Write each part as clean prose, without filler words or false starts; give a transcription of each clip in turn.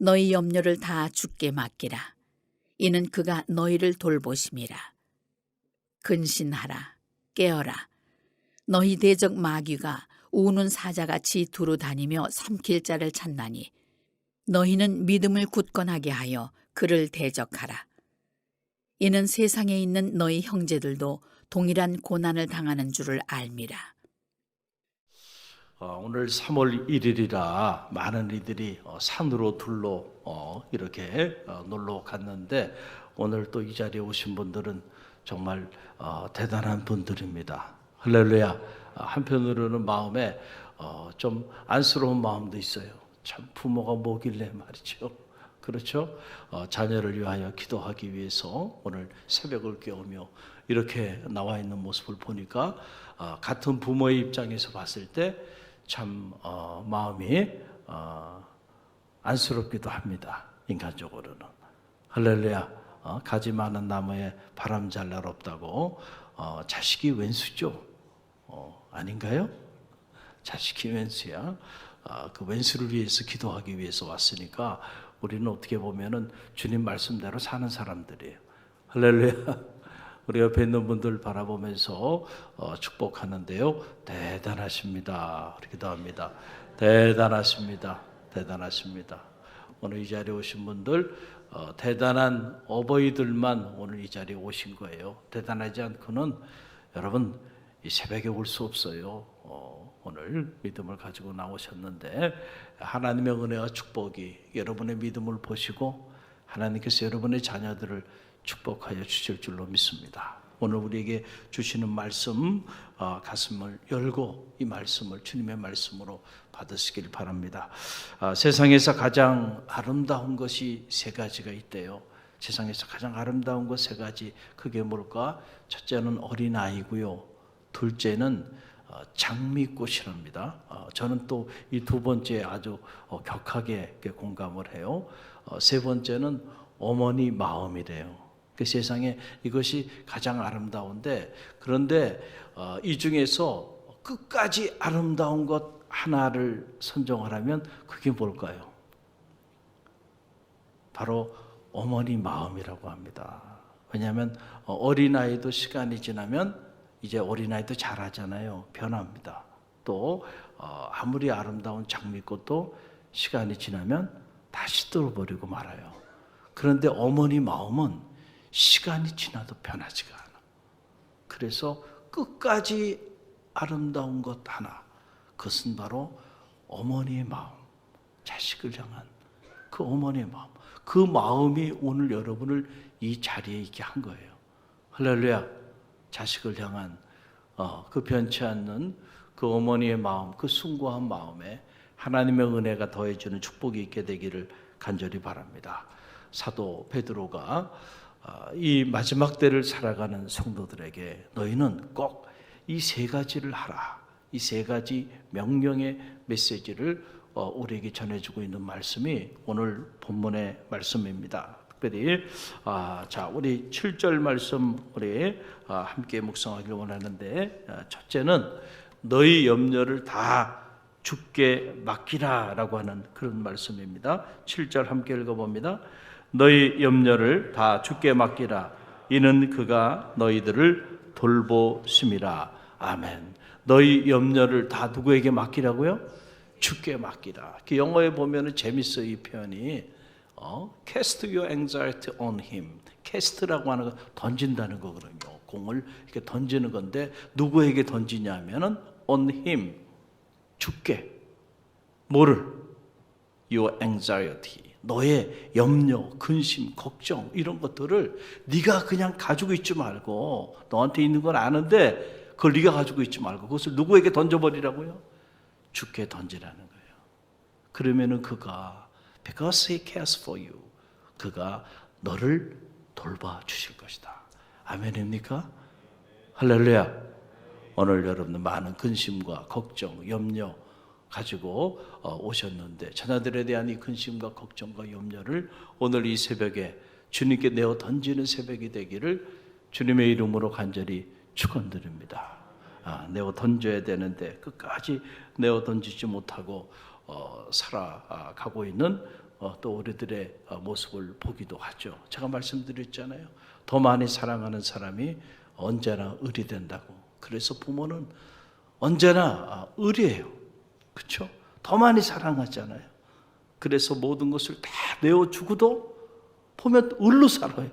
너희 염려를 다 주께 맡기라. 이는 그가 너희를 돌보심이라. 근신하라. 깨어라. 너희 대적 마귀가 우는 사자같이 두루 다니며 삼킬 자를 찾나니 너희는 믿음을 굳건하게 하여 그를 대적하라. 이는 세상에 있는 너희 형제들도 동일한 고난을 당하는 줄을 알미라. 오늘 3월 1일이라 많은 이들이 산으로 둘러 이렇게 놀러 갔는데 오늘 또 이 자리에 오신 분들은 정말 대단한 분들입니다. 할렐루야. 한편으로는 마음에 좀 안쓰러운 마음도 있어요. 참 부모가 뭐길래 말이죠. 그렇죠? 자녀를 위하여 기도하기 위해서 오늘 새벽을 깨우며 이렇게 나와 있는 모습을 보니까 같은 부모의 입장에서 봤을 때 참 마음이 안쓰럽기도 합니다. 인간적으로는. 할렐루야. 가지 많은 나무에 바람 잘 날 없다고 자식이 왼수죠. 아닌가요? 자식이 왼수야. 그 왼수를 위해서 기도하기 위해서 왔으니까 우리는 어떻게 보면은 주님 말씀대로 사는 사람들이에요. 할렐루야. 우리 옆에 있는 분들 바라보면서 축복하는데요. 대단하십니다. 우리 기도합니다. 대단하십니다. 대단하십니다. 오늘 이 자리에 오신 분들 대단한 어버이들만 오늘 이 자리에 오신 거예요. 대단하지 않고는 여러분 이 새벽에 올 수 없어요. 오늘 믿음을 가지고 나오셨는데 하나님의 은혜와 축복이 여러분의 믿음을 보시고 하나님께서 여러분의 자녀들을 축복하여 주실 줄로 믿습니다. 오늘 우리에게 주시는 말씀 가슴을 열고 이 말씀을 주님의 말씀으로 받으시길 바랍니다. 세상에서 가장 아름다운 것이 세 가지가 있대요. 세상에서 가장 아름다운 것 세 가지. 그게 뭘까? 첫째는 어린아이고요. 둘째는 장미꽃이랍니다. 저는 또 이 두 번째 아주 격하게 공감을 해요. 세 번째는 어머니 마음이래요. 그 세상에 이것이 가장 아름다운데 그런데 이 중에서 끝까지 아름다운 것 하나를 선정하라면 그게 뭘까요? 바로 어머니 마음이라고 합니다. 왜냐하면 어린아이도 시간이 지나면 이제 어린아이도 자라잖아요. 변합니다. 또 아무리 아름다운 장미꽃도 시간이 지나면 다시 떨어버리고 말아요. 그런데 어머니 마음은 시간이 지나도 변하지가 않아. 그래서 끝까지 아름다운 것 하나, 그것은 바로 어머니의 마음, 자식을 향한 그 어머니의 마음. 그 마음이 오늘 여러분을 이 자리에 있게 한 거예요. 할렐루야. 자식을 향한 그 변치 않는 그 어머니의 마음, 그 숭고한 마음에 하나님의 은혜가 더해주는 축복이 있게 되기를 간절히 바랍니다. 사도 베드로가 이 마지막 때를 살아가는 성도들에게 너희는 꼭 이 세 가지를 하라. 이 세 가지 명령의 메시지를 우리에게 전해주고 있는 말씀이 오늘 본문의 말씀입니다. 특별히 자 우리 7절 말씀 우리 함께 묵상하길 원하는데 첫째는 너희 염려를 다 주께 맡기라라고 하는 그런 말씀입니다. 7절 함께 읽어봅니다. 너희 염려를 다 주께 맡기라. 이는 그가 너희들을 돌보심이라. 아멘. 너희 염려를 다 누구에게 맡기라고요? 주께 맡기라. 그 영어에 보면은 재밌어요. 이 표현이 cast your anxiety on him. cast라고 하는 거 던진다는 거거든요. 공을 이렇게 던지는 건데 누구에게 던지냐면은 on him. 주께. 뭐를? your anxiety. 너의 염려, 근심, 걱정 이런 것들을 네가 그냥 가지고 있지 말고 너한테 있는 건 아는데 그걸 네가 가지고 있지 말고 그것을 누구에게 던져버리라고요? 주께 던지라는 거예요. 그러면은 그가 because he cares for you 그가 너를 돌봐주실 것이다. 아멘입니까? 할렐루야. 오늘 여러분은 많은 근심과 걱정, 염려 가지고 오셨는데 자녀들에 대한 이 근심과 걱정과 염려를 오늘 이 새벽에 주님께 내어 던지는 새벽이 되기를 주님의 이름으로 간절히 축원드립니다. 내어 던져야 되는데 끝까지 내어 던지지 못하고 살아가고 있는 또 우리들의 모습을 보기도 하죠. 제가 말씀드렸잖아요. 더 많이 사랑하는 사람이 언제나 을이 된다고. 그래서 부모는 언제나 을이에요. 그렇죠? 더 많이 사랑하잖아요. 그래서 모든 것을 다 내어주고도 보면 을로 살아요.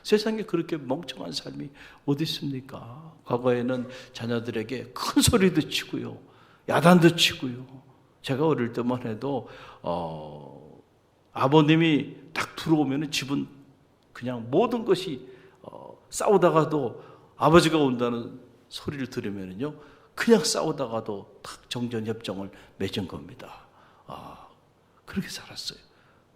세상에 그렇게 멍청한 삶이 어디 있습니까? 과거에는 자녀들에게 큰 소리도 치고요, 야단도 치고요. 제가 어릴 때만 해도 아버님이 딱 들어오면 집은 그냥 모든 것이 싸우다가도 아버지가 온다는 소리를 들으면요, 그냥 싸우다가도 딱 정전협정을 맺은 겁니다. 그렇게 살았어요.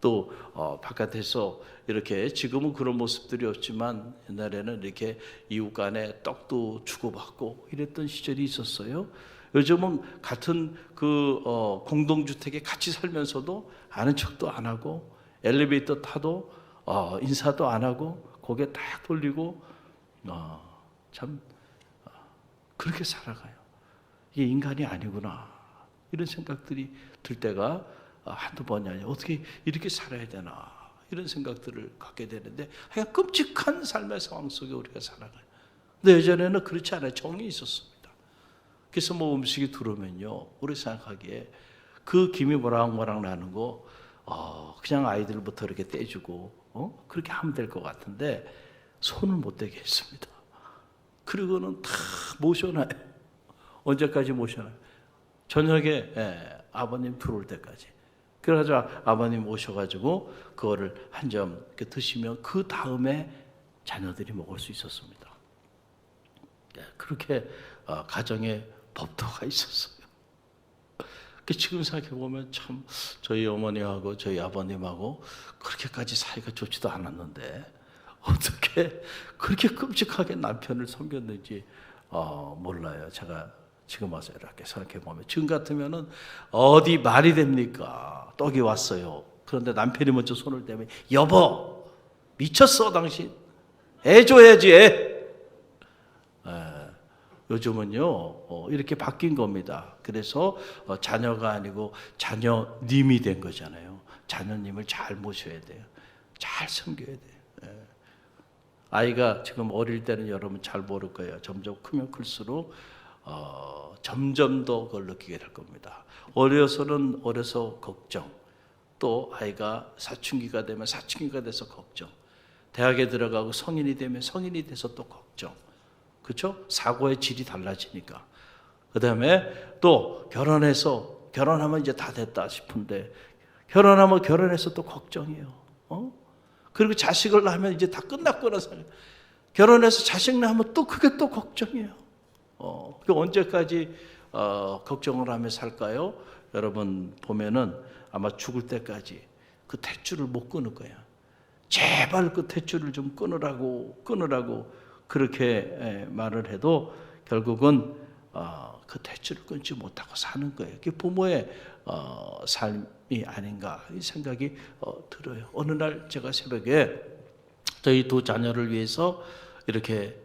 또 바깥에서 이렇게, 지금은 그런 모습들이 없지만 옛날에는 이렇게 이웃 간에 떡도 주고받고 이랬던 시절이 있었어요. 요즘은 같은 그 공동주택에 같이 살면서도 아는 척도 안 하고, 엘리베이터 타도 인사도 안 하고 고개 딱 돌리고 참 그렇게 살아가요. 이게 인간이 아니구나, 이런 생각들이 들 때가 한두 번이 아니라 어떻게 이렇게 살아야 되나, 이런 생각들을 갖게 되는데, 그냥 끔찍한 삶의 상황 속에 우리가 살아가요. 근데 예전에는 그렇지 않아요. 정이 있었습니다. 그래서 뭐 음식이 들어오면요, 우리 생각하기에 그 김이 모락모락 나는 거 그냥 아이들부터 이렇게 떼주고 그렇게 하면 될 것 같은데 손을 못 대게 했습니다. 그리고는 다 모셔놔요. 언제까지 모셔놔요? 저녁에 아버님 들어올 때까지. 그래가지고 아버님 오셔가지고 그거를 한 점 드시면 그 다음에 자녀들이 먹을 수 있었습니다. 그렇게 가정에 법도가 있었어요. 지금 생각해 보면 참 저희 어머니하고 저희 아버님하고 그렇게까지 사이가 좋지도 않았는데 어떻게 그렇게 끔찍하게 남편을 섬겼는지 몰라요. 제가 지금 와서 이렇게 생각해 보면, 지금 같으면은 어디 말이 됩니까? 떡이 왔어요. 그런데 남편이 먼저 손을 대면, 여보 미쳤어 당신, 애 줘야지 애. 요즘은요 이렇게 바뀐 겁니다. 그래서 자녀가 아니고 자녀님이 된 거잖아요. 자녀님을 잘 모셔야 돼요. 잘 섬겨야 돼요. 아이가 지금 어릴 때는 여러분 잘 모를 거예요. 점점 크면 클수록 점점 더 그걸 느끼게 될 겁니다. 어려서는 어려서 걱정, 또 아이가 사춘기가 되면 사춘기가 돼서 걱정, 대학에 들어가고 성인이 되면 성인이 돼서 또 걱정. 그렇죠? 사고의 질이 달라지니까. 그 다음에 또 결혼하면 이제 다 됐다 싶은데 결혼해서 또 걱정이에요. 그리고 자식을 낳으면 이제 다 끝났구나 생각. 결혼해서 자식 낳으면 또 그게 또 걱정이에요. 언제까지 걱정을 하며 살까요? 여러분 보면은 아마 죽을 때까지 그 탯줄을 못 끊을 거야. 제발 그 탯줄을 좀 끊으라고 그렇게 말을 해도 결국은 그 탯줄을 끊지 못하고 사는 거예요. 그게 부모의 삶이 아닌가, 이 생각이 들어요. 어느 날 제가 새벽에 저희 두 자녀를 위해서 이렇게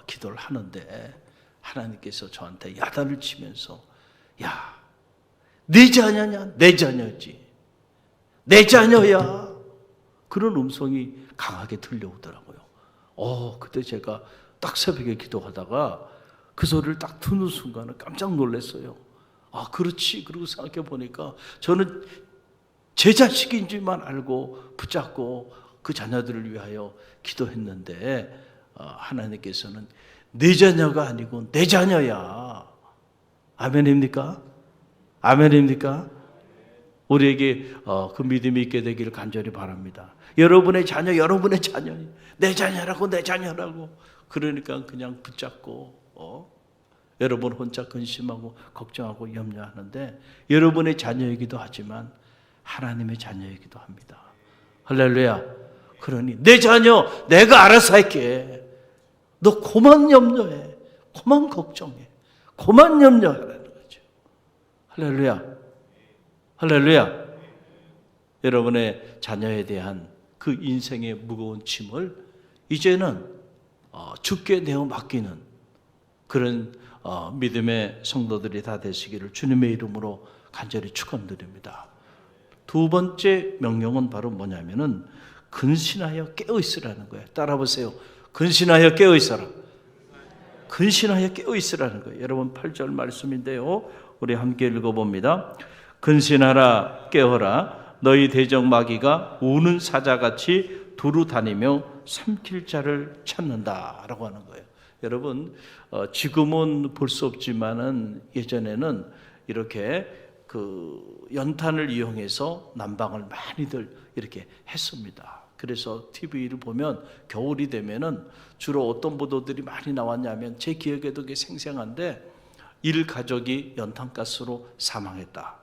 기도를 하는데 하나님께서 저한테 야단을 치면서, 야, 네 자녀냐? 내 자녀지. 내 자녀야. 그런 음성이 강하게 들려오더라고요. 그때 제가 딱 새벽에 기도하다가 그 소리를 딱 듣는 순간은 깜짝 놀랐어요. 그렇지. 그리고 생각해 보니까 저는 제 자식인 줄만 알고 붙잡고 그 자녀들을 위하여 기도했는데 하나님께서는 내 자녀가 아니고 내 자녀야. 아멘입니까? 아멘입니까? 우리에게 그 믿음이 있게 되기를 간절히 바랍니다. 여러분의 자녀, 여러분의 자녀, 내 자녀라고, 내 자녀라고. 그러니까 그냥 붙잡고 여러분 혼자 근심하고 걱정하고 염려하는데, 여러분의 자녀이기도 하지만 하나님의 자녀이기도 합니다. 할렐루야. 그러니 내 자녀 내가 알아서 할게. 너 그만 염려해, 그만 걱정해, 그만 염려하라는 거죠. 할렐루야. 할렐루야. 여러분의 자녀에 대한 그 인생의 무거운 짐을 이제는 주께 내어 맡기는 그런 믿음의 성도들이 다 되시기를 주님의 이름으로 간절히 축원드립니다. 두 번째 명령은 바로 뭐냐면은 근신하여 깨어 있으라는 거예요. 따라 보세요. 근신하여 깨어 있어라. 근신하여 깨어 있으라는 거예요. 여러분 8절 말씀인데요. 우리 함께 읽어봅니다. 근신하라 깨어라 너희 대적 마귀가 우는 사자같이 두루 다니며 삼킬 자를 찾는다라고 하는 거예요. 여러분 지금은 볼 수 없지만은 예전에는 이렇게 그 연탄을 이용해서 난방을 많이들 이렇게 했습니다. 그래서 TV를 보면 겨울이 되면은 주로 어떤 보도들이 많이 나왔냐면 제 기억에도 그게 생생한데 일가족이 연탄가스로 사망했다.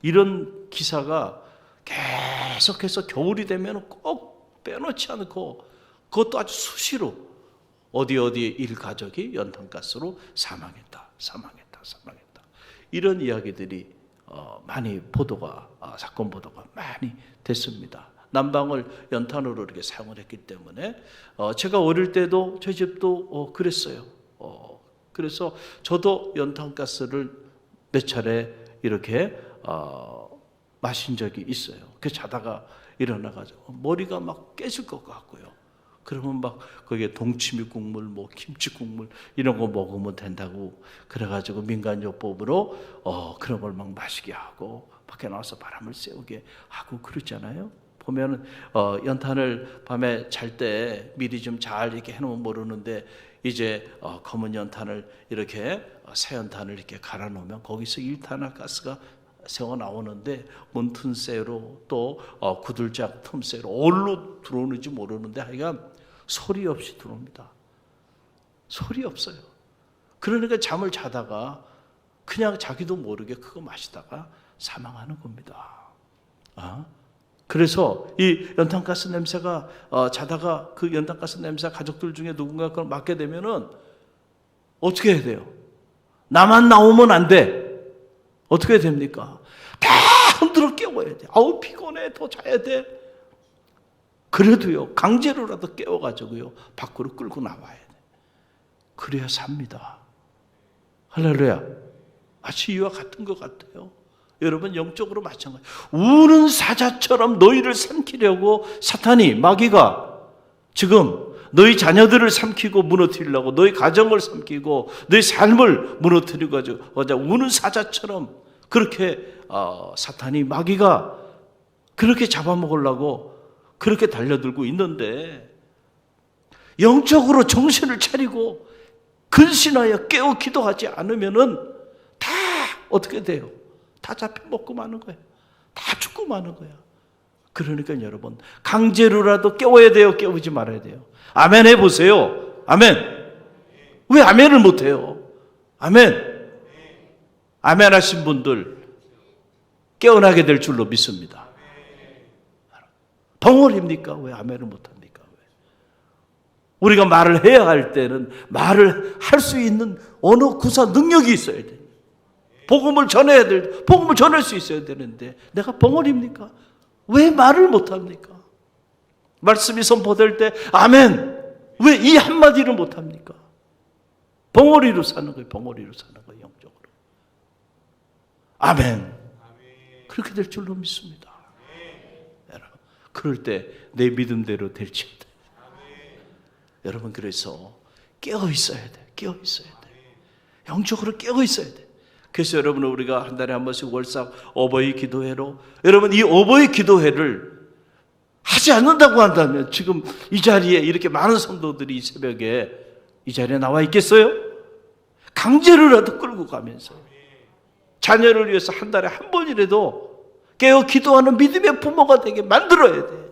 이런 기사가 계속해서 겨울이 되면 꼭 빼놓지 않고 그것도 아주 수시로 어디 일가족이 연탄가스로 사망했다. 이런 이야기들이 많이 사건 보도가 많이 됐습니다. 난방을 연탄으로 이렇게 사용을 했기 때문에 제가 어릴 때도 저희 집도 그랬어요. 그래서 저도 연탄가스를 몇 차례 이렇게 마신 적이 있어요. 그 자다가 일어나가지고 머리가 막 깨질 것 같고요. 그러면 막 거기에 동치미 국물, 뭐 김치 국물 이런 거 먹으면 된다고 그래가지고 민간요법으로 그런 걸 막 마시게 하고 밖에 나와서 바람을 쐬우게 하고 그러잖아요. 보면은 연탄을 밤에 잘 때 미리 좀 잘 이렇게 해놓으면 모르는데 이제 검은 연탄을 이렇게 새 연탄을 이렇게 갈아 놓으면 거기서 일탄화가스가 새어 나오는데 문틈새로 또 구들짝 틈새로 어디로 들어오는지 모르는데 하여간 소리 없이 들어옵니다. 소리 없어요. 그러니까 잠을 자다가 그냥 자기도 모르게 그거 마시다가 사망하는 겁니다. 그래서 이 연탄가스 냄새가 자다가 그 연탄가스 냄새 가족들 중에 누군가 그걸 맡게 되면은 어떻게 해야 돼요? 나만 나오면 안 돼. 어떻게 됩니까? 다 흔들어 깨워야 돼. 아우 피곤해, 더 자야 돼. 그래도요 강제로라도 깨워가지고요 밖으로 끌고 나와야 돼. 그래야 삽니다. 할렐루야. 마치 이와 같은 것 같아요. 여러분 영적으로 마찬가지. 우는 사자처럼 너희를 삼키려고 사탄이 마귀가 지금 너희 자녀들을 삼키고 무너뜨리려고 너희 가정을 삼키고 너희 삶을 무너뜨리고 우는 사자처럼 그렇게 사탄이 마귀가 그렇게 잡아먹으려고 그렇게 달려들고 있는데 영적으로 정신을 차리고 근신하여 깨어 기도하지 않으면은 다 어떻게 돼요? 다 잡혀 먹고 마는 거예요. 다 죽고 마는 거예요. 그러니까 여러분 강제로라도 깨워야 돼요? 깨우지 말아야 돼요? 아멘 해보세요. 아멘. 왜 아멘을 못해요? 아멘. 아멘 하신 분들 깨어나게 될 줄로 믿습니다. 벙어리입니까? 왜 아멘을 못합니까? 왜? 우리가 말을 해야 할 때는 말을 할 수 있는 언어 구사 능력이 있어야 돼요. 복음을 전할 수 있어야 되는데 내가 벙어리입니까? 왜 말을 못합니까? 말씀이 선포될 때 아멘 왜 이 한마디를 못합니까? 벙어리로 사는 거예요. 벙어리로 사는 거예요. 영적으로. 아멘. 그렇게 될 줄로 믿습니다. 여러분, 그럴 때 내 믿음대로 될지어다. 여러분 그래서 깨어 있어야 돼. 깨어 있어야 돼. 영적으로 깨어 있어야 돼. 그래서 여러분 우리가 한 달에 한 번씩 월삭 어버이 기도회로 여러분 이 어버이 기도회를 하지 않는다고 한다면 지금 이 자리에 이렇게 많은 성도들이 이 새벽에 이 자리에 나와 있겠어요? 강제로라도 끌고 가면서 자녀를 위해서 한 달에 한 번이라도 깨어 기도하는 믿음의 부모가 되게 만들어야 돼.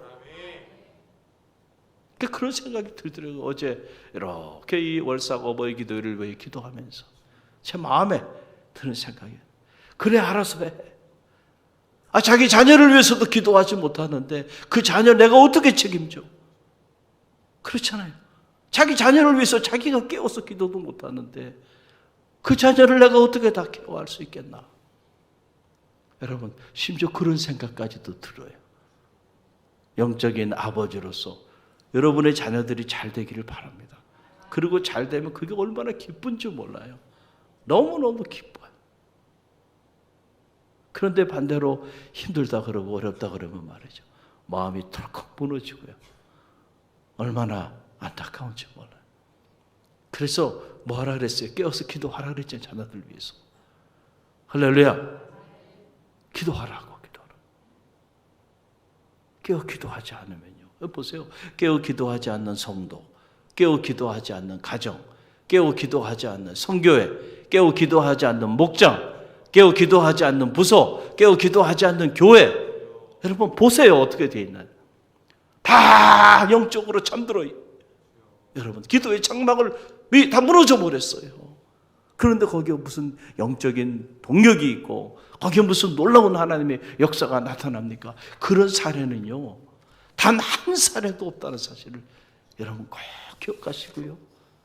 그런 생각이 들더라고요. 어제 이렇게 이 월삭 어버이 기도회를 위해 기도하면서 제 마음에 드는 생각이에요. 그래 알아서 해. 자기 자녀를 위해서도 기도하지 못하는데 그 자녀 내가 어떻게 책임져? 그렇잖아요. 자기 자녀를 위해서 자기가 깨워서 기도도 못하는데 그 자녀를 내가 어떻게 다 케어할 수 있겠나? 여러분 심지어 그런 생각까지도 들어요. 영적인 아버지로서 여러분의 자녀들이 잘 되기를 바랍니다. 그리고 잘 되면 그게 얼마나 기쁜지 몰라요. 너무너무 기뻐요. 그런데 반대로 힘들다 그러고 어렵다 그러면 말이죠, 마음이 털컥 무너지고요. 얼마나 안타까운지 몰라요. 그래서 뭐 하라 그랬어요? 깨어서 기도하라 그랬잖아요. 자녀들 위해서. 할렐루야. 기도하라고. 깨어 기도하지 않으면요. 보세요. 깨어 기도하지 않는 성도, 깨어 기도하지 않는 가정, 깨어 기도하지 않는 성교회, 깨어 기도하지 않는 목장, 깨어 기도하지 않는 부서, 깨어 기도하지 않는 교회. 여러분 보세요. 어떻게 되어 있나요? 다 영적으로 잠들어요. 여러분 기도의 장막을 다 무너져 버렸어요. 그런데 거기에 무슨 영적인 동력이 있고 거기에 무슨 놀라운 하나님의 역사가 나타납니까? 그런 사례는요, 단 한 사례도 없다는 사실을 여러분 꼭 기억하시고요.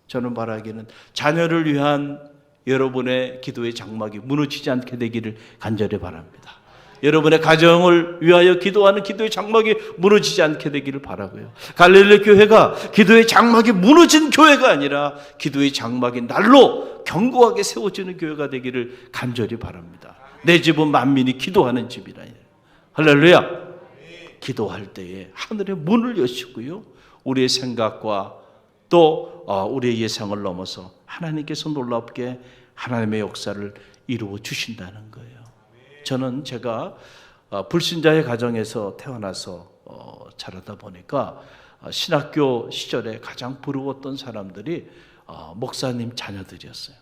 저는 말하기는 자녀를 위한 여러분의 기도의 장막이 무너지지 않게 되기를 간절히 바랍니다. 여러분의 가정을 위하여 기도하는 기도의 장막이 무너지지 않게 되기를 바라고요. 갈릴리 교회가 기도의 장막이 무너진 교회가 아니라 기도의 장막이 날로 견고하게 세워지는 교회가 되기를 간절히 바랍니다. 내 집은 만민이 기도하는 집이라. 할렐루야. 기도할 때에 하늘의 문을 여시고요, 우리의 생각과 또 우리의 예상을 넘어서 하나님께서 놀랍게 하나님의 역사를 이루어 주신다는 거예요. 저는 제가 불신자의 가정에서 태어나서 자라다 보니까 신학교 시절에 가장 부러웠던 사람들이 목사님 자녀들이었어요.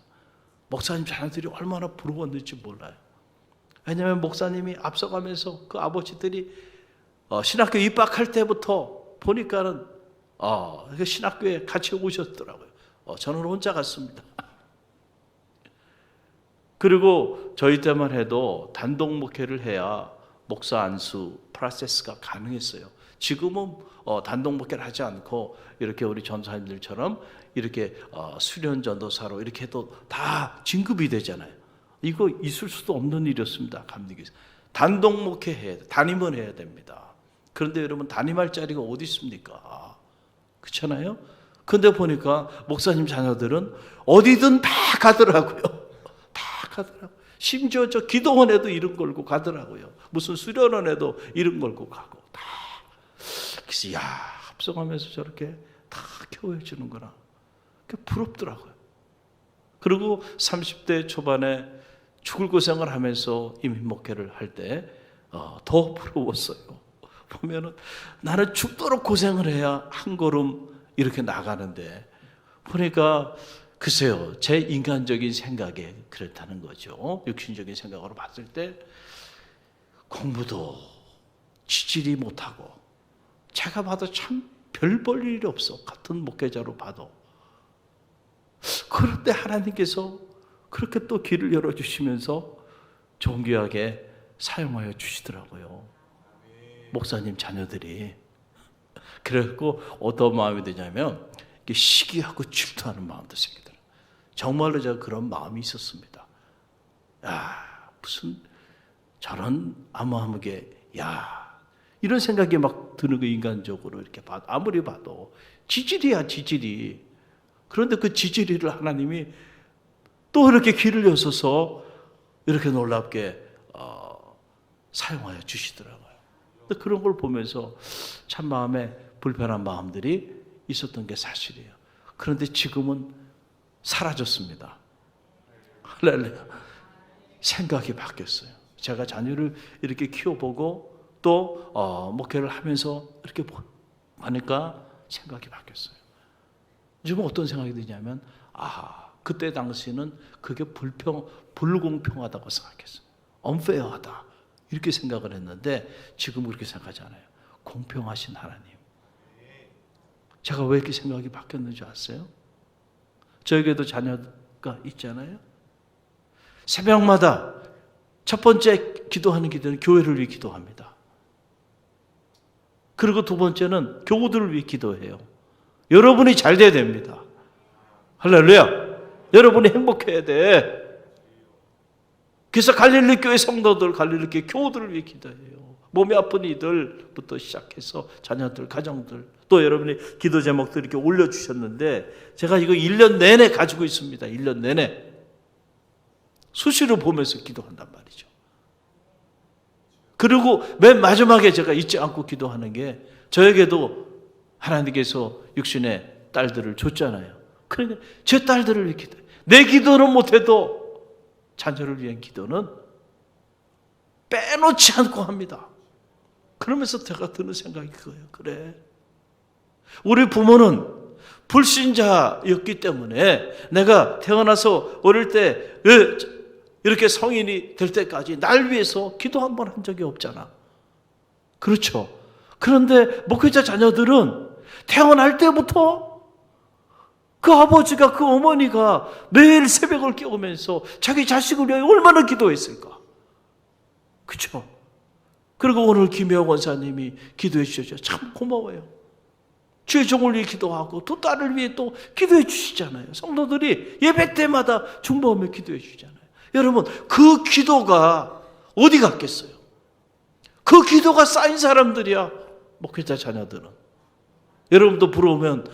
목사님 자녀들이 얼마나 부러웠는지 몰라요. 왜냐하면 목사님이 앞서가면서 그 아버지들이 신학교 입학할 때부터 보니까는 신학교에 같이 오셨더라고요. 저는 혼자 갔습니다. 그리고 저희 때만 해도 단독 목회를 해야 목사 안수 프로세스가 가능했어요. 지금은 단독 목회를 하지 않고 이렇게 우리 전사님들처럼 이렇게 수련 전도사로 이렇게 해도 다 진급이 되잖아요. 이거 있을 수도 없는 일이었습니다. 감리교에서 단독 목회해야 돼. 담임은 해야 됩니다. 그런데 여러분 담임할 자리가 어디 있습니까? 그렇잖아요. 그런데 보니까 목사님 자녀들은 어디든 다 가더라고요. 다 가더라고요. 심지어 저 기도원에도 이름 걸고 가더라고요. 무슨 수련원에도 이름 걸고 가고 다. 그래서 합성하면서 저렇게 다 교회 주는구나. 그게 부럽더라고요. 그리고 30대 초반에 죽을 고생을 하면서 이민 목회를 할 때 더 부러웠어요. 보면은 나는 죽도록 고생을 해야 한 걸음 이렇게 나가는데 보니까 글쎄요, 제 인간적인 생각에 그렇다는 거죠. 육신적인 생각으로 봤을 때 공부도 지질이 못하고 제가 봐도 참 별 볼 일이 없어. 같은 목회자로 봐도. 그런데 하나님께서 그렇게 또 길을 열어주시면서 존귀하게 사용하여 주시더라고요. 목사님 자녀들이. 그래갖고 어떤 마음이 드냐면 시기하고 질투하는 마음도 생기더라고요. 정말로 제가 그런 마음이 있었습니다. 무슨 저런 아무하게 이런 생각이 막 드는 거 인간적으로 이렇게 봐도 아무리 봐도 지질이야 지질이. 그런데 그 지질이를 하나님이 또 이렇게 길을 여셔서 이렇게 놀랍게 사용하여 주시더라고요. 그런 걸 보면서 참 마음에 불편한 마음들이 있었던 게 사실이에요. 그런데 지금은 사라졌습니다. 할렐루야. 생각이 바뀌었어요. 제가 자녀를 이렇게 키워보고 또 목회를 하면서 이렇게 하니까 생각이 바뀌었어요. 요즘은 어떤 생각이 드냐면 그때 당시는 그게 불공평하다고 생각했어요. unfair하다 이렇게 생각을 했는데 지금 그렇게 생각하지 않아요. 공평하신 하나님. 제가 왜 이렇게 생각이 바뀌었는지 아세요? 저에게도 자녀가 있잖아요. 새벽마다 첫 번째 기도하는 기도는 교회를 위해 기도합니다. 그리고 두 번째는 교우들을 위해 기도해요. 여러분이 잘 돼야 됩니다. 할렐루야. 여러분이 행복해야 돼. 그래서 갈릴리 교회 성도들, 갈릴리 교회 교우들을 위해 기도해요. 몸이 아픈 이들부터 시작해서 자녀들, 가정들, 또 여러분이 기도 제목들 이렇게 올려주셨는데 제가 이거 1년 내내 가지고 있습니다. 1년 내내. 수시로 보면서 기도한단 말이죠. 그리고 맨 마지막에 제가 잊지 않고 기도하는 게 저에게도 하나님께서 육신의 딸들을 줬잖아요. 그러니까 제 딸들을 위해 기도해요. 내 기도는 못해도 자녀를 위한 기도는 빼놓지 않고 합니다. 그러면서 제가 드는 생각이 그거예요. 그래, 우리 부모는 불신자였기 때문에 내가 태어나서 어릴 때 이렇게 성인이 될 때까지 날 위해서 기도 한 번 한 적이 없잖아. 그렇죠? 그런데 목회자 자녀들은 태어날 때부터 그 아버지가, 그 어머니가 매일 새벽을 깨우면서 자기 자식을 위해 얼마나 기도했을까. 그렇죠? 그리고 오늘 김혜영 원사님이 기도해 주셨죠. 참 고마워요. 주의 종을 위해 기도하고 또 딸을 위해 또 기도해 주시잖아요. 성도들이 예배 때마다 중보하며 기도해 주잖아요. 여러분, 그 기도가 어디 갔겠어요? 그 기도가 쌓인 사람들이야 목회자 자녀들은. 여러분도 부러우면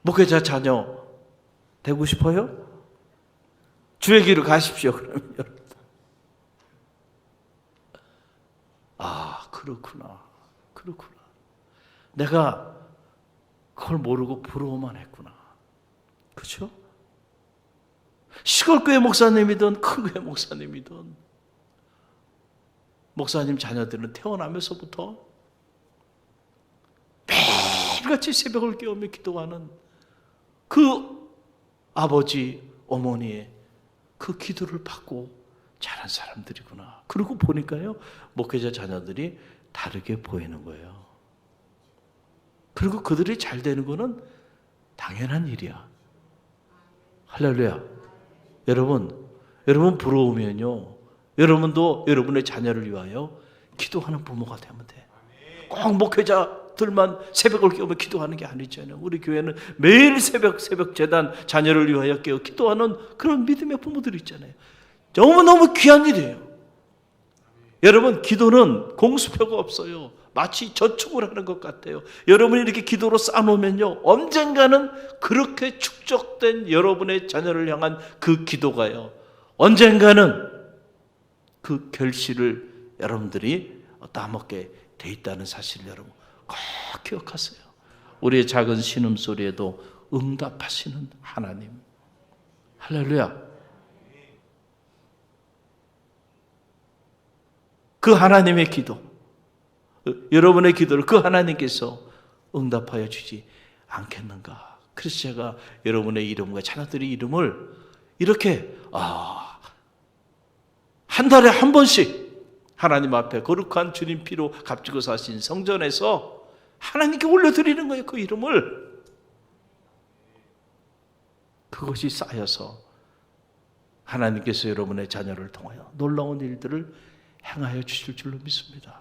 목회자 자녀 되고 싶어요? 주의 길을 가십시오. 그러면 여러분. 아, 그렇구나. 내가 그걸 모르고 부러워만 했구나. 그렇죠? 시골교회 목사님이든 큰 교회 목사님이든 목사님 자녀들은 태어나면서부터 매일같이 새벽을 깨우며 기도하는 그 아버지, 어머니의 그 기도를 받고 자란 사람들이구나. 그러고 보니까요, 목회자 자녀들이 다르게 보이는 거예요. 그리고 그들이 잘 되는 거는 당연한 일이야. 할렐루야. 여러분 부러우면요, 여러분도 여러분의 자녀를 위하여 기도하는 부모가 되면 돼. 꼭 목회자들만 새벽을 깨우며 기도하는 게 아니잖아요. 우리 교회는 매일 새벽 재단 자녀를 위하여 깨어 기도하는 그런 믿음의 부모들이 있잖아요. 너무너무 귀한 일이에요. 여러분, 기도는 공수표가 없어요. 마치 저축을 하는 것 같아요. 여러분이 이렇게 기도로 쌓아놓으면요, 언젠가는 그렇게 축적된 여러분의 자녀를 향한 그 기도가요, 언젠가는 그 결실을 여러분들이 따먹게 돼 있다는 사실을 여러분 꼭 기억하세요. 우리의 작은 신음소리에도 응답하시는 하나님. 할렐루야. 그 하나님의 기도, 여러분의 기도를 그 하나님께서 응답하여 주지 않겠는가. 그래서 제가 여러분의 이름과 자녀들의 이름을 이렇게 한 달에 한 번씩 하나님 앞에 거룩한 주님 피로 값지고 사신 성전에서 하나님께 올려드리는 거예요. 그 이름을. 그것이 쌓여서 하나님께서 여러분의 자녀를 통하여 놀라운 일들을 행하여 주실 줄로 믿습니다.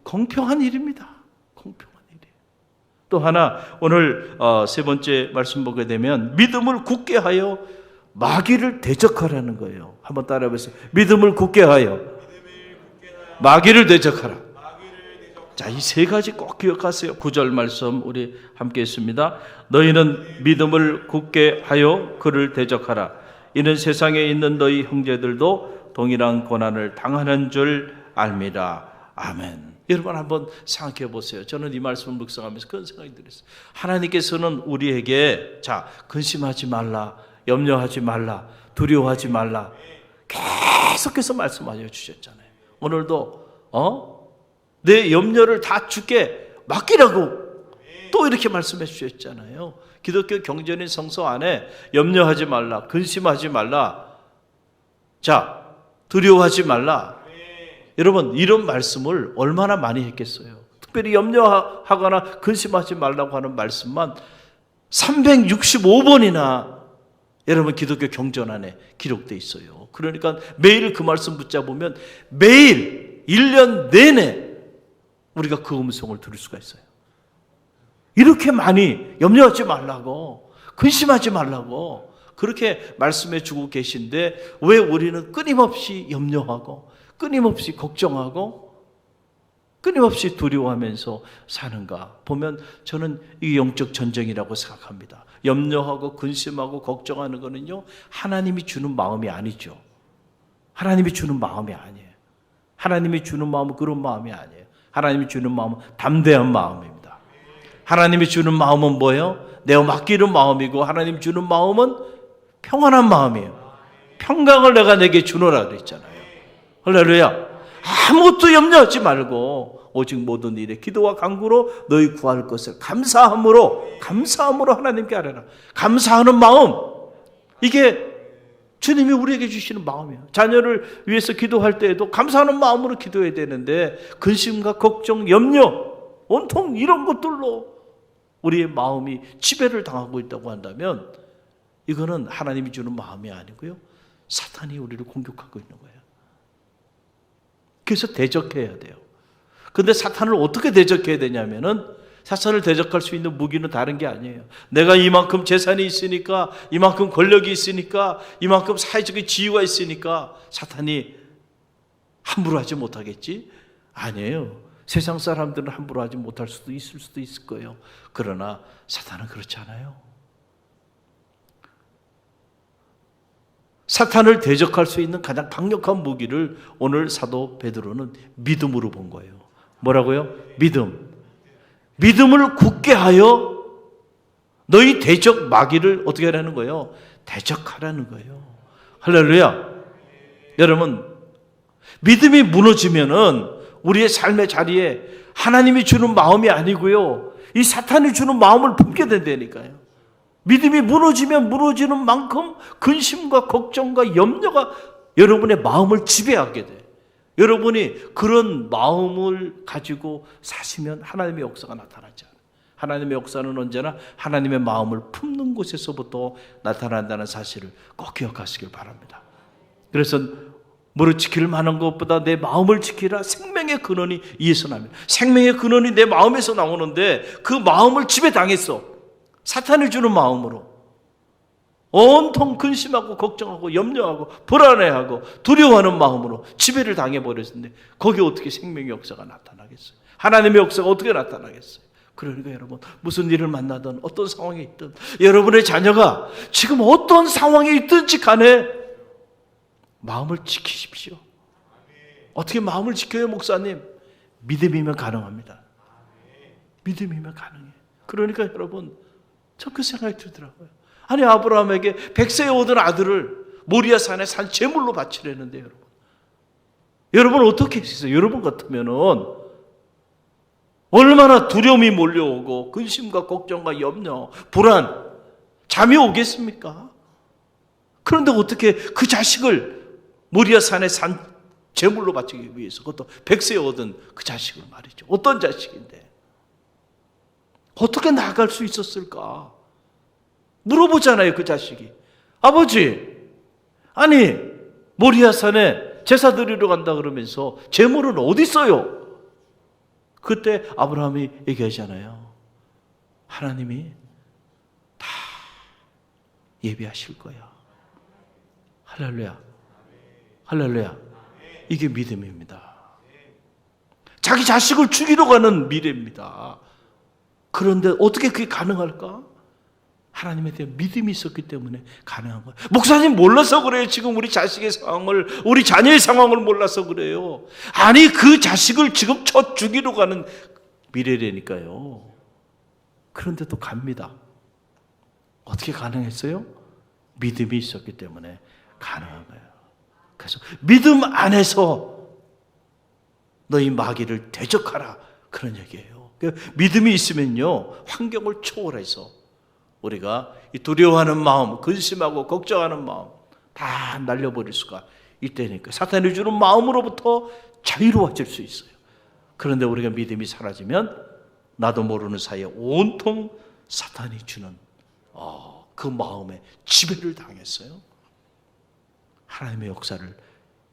공평한 일입니다. 공평한 일이에요. 또 하나, 오늘 세 번째 말씀 보게 되면 믿음을 굳게 하여 마귀를 대적하라는 거예요. 한번 따라해 보세요. 믿음을 굳게 하여 마귀를 대적하라. 자, 이 세 가지 꼭 기억하세요. 9절 말씀 우리 함께 했습니다. 너희는 믿음을 굳게 하여 그를 대적하라. 이는 세상에 있는 너희 형제들도 동일한 고난을 당하는 줄 압니다. 아멘. 여러분 한번 생각해 보세요. 저는 이 말씀을 묵상하면서 그런 생각이 들었어요. 하나님께서는 우리에게 근심하지 말라, 염려하지 말라, 두려워하지 말라 계속해서 말씀하여 주셨잖아요. 오늘도 내 염려를 다 주께 맡기라고 또 이렇게 말씀해 주셨잖아요. 기독교 경전인 성서 안에 염려하지 말라, 근심하지 말라, 두려워하지 말라. 여러분, 이런 말씀을 얼마나 많이 했겠어요. 특별히 염려하거나 근심하지 말라고 하는 말씀만 365번이나 여러분 기독교 경전 안에 기록되어 있어요. 그러니까 매일 그 말씀 붙잡으면 매일 1년 내내 우리가 그 음성을 들을 수가 있어요. 이렇게 많이 염려하지 말라고, 근심하지 말라고 그렇게 말씀해 주고 계신데 왜 우리는 끊임없이 염려하고 끊임없이 걱정하고 끊임없이 두려워하면서 사는가 보면 저는 이게 영적 전쟁이라고 생각합니다. 염려하고 근심하고 걱정하는 거는요, 하나님이 주는 마음이 아니죠. 하나님이 주는 마음이 아니에요. 하나님이 주는 마음은 그런 마음이 아니에요. 하나님이 주는 마음은 담대한 마음입니다. 하나님이 주는 마음은 뭐예요? 내어 맡기는 마음이고, 하나님 주는 마음은 평안한 마음이에요. 평강을 내가 내게 주노라 그랬잖아요. 할렐루야. 아무것도 염려하지 말고 오직 모든 일에 기도와 간구로 너희 구할 것을 감사함으로 하나님께 아뢰라. 감사하는 마음, 이게 주님이 우리에게 주시는 마음이에요. 자녀를 위해서 기도할 때에도 감사하는 마음으로 기도해야 되는데, 근심과 걱정, 염려, 온통 이런 것들로 우리의 마음이 지배를 당하고 있다고 한다면, 이거는 하나님이 주는 마음이 아니고요, 사탄이 우리를 공격하고 있는 거예요. 그래서 대적해야 돼요. 근데 사탄을 어떻게 대적해야 되냐면은, 사탄을 대적할 수 있는 무기는 다른 게 아니에요. 내가 이만큼 재산이 있으니까, 이만큼 권력이 있으니까, 이만큼 사회적인 지위가 있으니까 사탄이 함부로 하지 못하겠지? 아니에요. 세상 사람들은 함부로 하지 못할 수도 있을 거예요. 그러나 사탄은 그렇지 않아요. 사탄을 대적할 수 있는 가장 강력한 무기를 오늘 사도 베드로는 믿음으로 본 거예요. 뭐라고요? 믿음. 믿음을 굳게 하여 너희 대적 마귀를 어떻게 하라는 거예요? 대적하라는 거예요. 할렐루야. 여러분, 믿음이 무너지면은 우리의 삶의 자리에 하나님이 주는 마음이 아니고요, 이 사탄이 주는 마음을 품게 된다니까요. 믿음이 무너지면 무너지는 만큼 근심과 걱정과 염려가 여러분의 마음을 지배하게 돼요. 여러분이 그런 마음을 가지고 사시면 하나님의 역사가 나타나지 않아요. 하나님의 역사는 언제나 하나님의 마음을 품는 곳에서부터 나타난다는 사실을 꼭 기억하시길 바랍니다. 그래서 무릇 지킬 만한 것보다 내 마음을 지키라. 생명의 근원이 이에서 납니다. 생명의 근원이 내 마음에서 나오는데, 그 마음을 지배당했어. 사탄이 주는 마음으로 온통 근심하고 걱정하고 염려하고 불안해하고 두려워하는 마음으로 지배를 당해버렸는데, 거기에 어떻게 생명의 역사가 나타나겠어요? 하나님의 역사가 어떻게 나타나겠어요? 그러니까 여러분, 무슨 일을 만나든 어떤 상황에 있든, 여러분의 자녀가 지금 어떤 상황에 있든지 간에 마음을 지키십시오. 어떻게 마음을 지켜요, 목사님? 믿음이면 가능합니다. 믿음이면 가능해요. 그러니까 여러분, 저 그 생각이 들더라고요. 아니, 아브라함에게 100세에 얻은 아들을 모리아 산에 산 제물로 바치려는데, 여러분 어떻게 했어요? 여러분 같으면은 얼마나 두려움이 몰려오고 근심과 걱정과 염려, 불안, 잠이 오겠습니까? 그런데 어떻게 그 자식을 모리아 산에 산 제물로 바치기 위해서, 그것도 100세에 얻은 그 자식을 말이죠. 어떤 자식인데 어떻게 나아갈 수 있었을까? 물어보잖아요, 그 자식이. 아버지, 아니 모리아 산에 제사 드리러 간다 그러면서 제물은 어디 있어요? 그때 아브라함이 얘기하잖아요. 하나님이 다 예비하실 거야. 할렐루야. 할렐루야. 이게 믿음입니다. 자기 자식을 죽이러 가는 미래입니다. 그런데 어떻게 그게 가능할까? 하나님에 대한 믿음이 있었기 때문에 가능한 거예요. 목사님 몰라서 그래요. 지금 우리 자식의 상황을, 우리 자녀의 상황을 몰라서 그래요. 아니, 그 자식을 지금 쳐 죽이러 가는 미래라니까요. 그런데도 갑니다. 어떻게 가능했어요? 믿음이 있었기 때문에 가능한 거예요. 그래서 믿음 안에서 너희 마귀를 대적하라, 그런 얘기예요. 믿음이 있으면요, 환경을 초월해서 우리가 이 두려워하는 마음, 근심하고 걱정하는 마음 다 날려버릴 수가 있다니까. 사탄이 주는 마음으로부터 자유로워질 수 있어요. 그런데 우리가 믿음이 사라지면 나도 모르는 사이에 온통 사탄이 주는 그 마음에 지배를 당했어요. 하나님의 역사를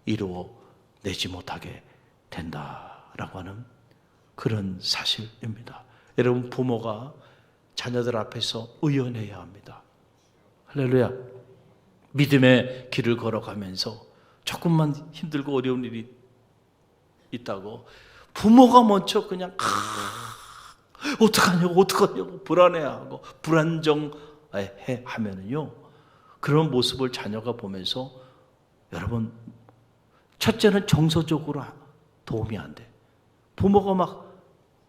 이루어내지 못하게 된다라고 하는 그런 사실입니다. 여러분, 부모가 자녀들 앞에서 의연해야 합니다. 할렐루야. 믿음의 길을 걸어가면서 조금만 힘들고 어려운 일이 있다고 부모가 먼저 그냥 어떡하냐고 불안해하고 불안정해 하면은요, 그런 모습을 자녀가 보면서, 여러분, 첫째는 정서적으로 도움이 안 돼.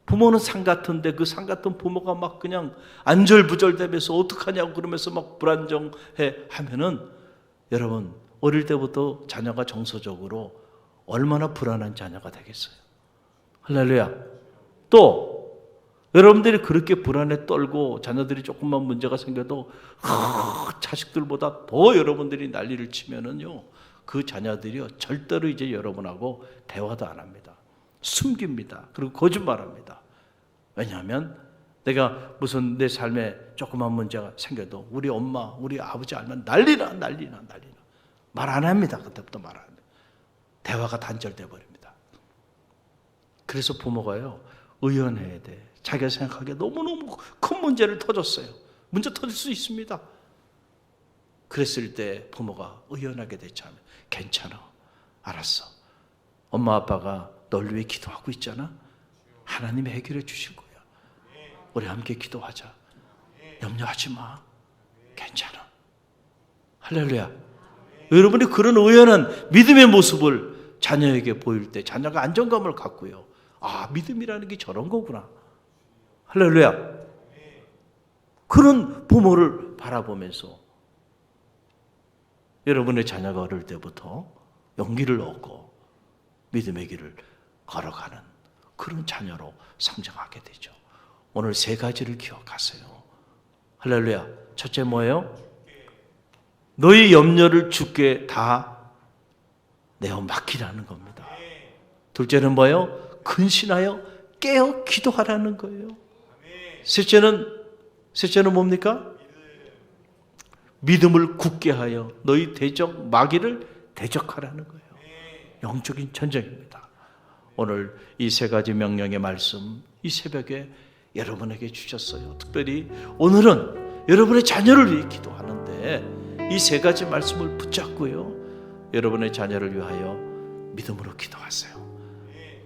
부모는 상 같은데 그 상 같은 부모가 막 그냥 안절부절되면서 어떡하냐고 그러면서 막 불안정해 하면은 여러분 어릴 때부터 자녀가 정서적으로 얼마나 불안한 자녀가 되겠어요. 할렐루야. 또 여러분들이 그렇게 불안에 떨고 자녀들이 조금만 문제가 생겨도 자식들보다 더 여러분들이 난리를 치면은요, 그 자녀들이요 절대로 이제 여러분하고 대화도 안 합니다. 숨깁니다. 그리고 거짓말합니다. 왜냐하면 내가 무슨 내 삶에 조그만 문제가 생겨도 우리 엄마, 우리 아버지 알면 난리나. 말 안 합니다. 그때부터 말 안 합니다. 대화가 단절돼 버립니다. 그래서 부모가요 의연해야 돼. 자기가 생각하기에 너무너무 큰 문제를 터졌어요. 문제 터질 수 있습니다. 그랬을 때 부모가 의연하게 대처하면 괜찮아. 알았어. 엄마 아빠가 널 위해 기도하고 있잖아. 하나님이 해결해 주실 거야. 우리 함께 기도하자. 염려하지 마. 괜찮아. 할렐루야. 여러분이 그런 의연한 믿음의 모습을 자녀에게 보일 때 자녀가 안정감을 갖고요. 아, 믿음이라는 게 저런 거구나. 할렐루야. 그런 부모를 바라보면서 여러분의 자녀가 어릴 때부터 용기를 얻고 믿음의 길을 걸어가는 그런 자녀로 성장하게 되죠. 오늘 세 가지를 기억하세요. 할렐루야. 첫째 뭐예요? 너희 염려를 주께 다 내어 맡기라는 겁니다. 둘째는 뭐예요? 근신하여 깨어 기도하라는 거예요. 셋째는 뭡니까? 믿음을 굳게 하여 너희 대적 마귀를 대적하라는 거예요. 영적인 전쟁입니다. 오늘 이 세 가지 명령의 말씀 이 새벽에 여러분에게 주셨어요. 특별히 오늘은 여러분의 자녀를 위해 기도하는데 이 세 가지 말씀을 붙잡고요, 여러분의 자녀를 위하여 믿음으로 기도하세요.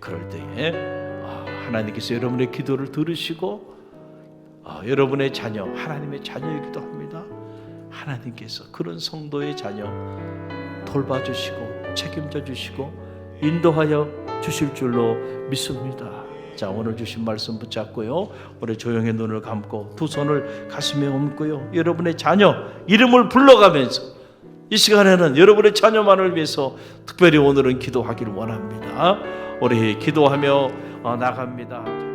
그럴 때에 하나님께서 여러분의 기도를 들으시고 여러분의 자녀, 하나님의 자녀이기도 합니다. 하나님께서 그런 성도의 자녀 돌봐주시고 책임져 주시고 인도하여 주실 줄로 믿습니다. 자, 오늘 주신 말씀 붙잡고요, 우리 조용히 눈을 감고 두 손을 가슴에 얹고요, 여러분의 자녀 이름을 불러가면서 이 시간에는 여러분의 자녀만을 위해서 특별히 오늘은 기도하기를 원합니다. 우리 기도하며 나갑니다.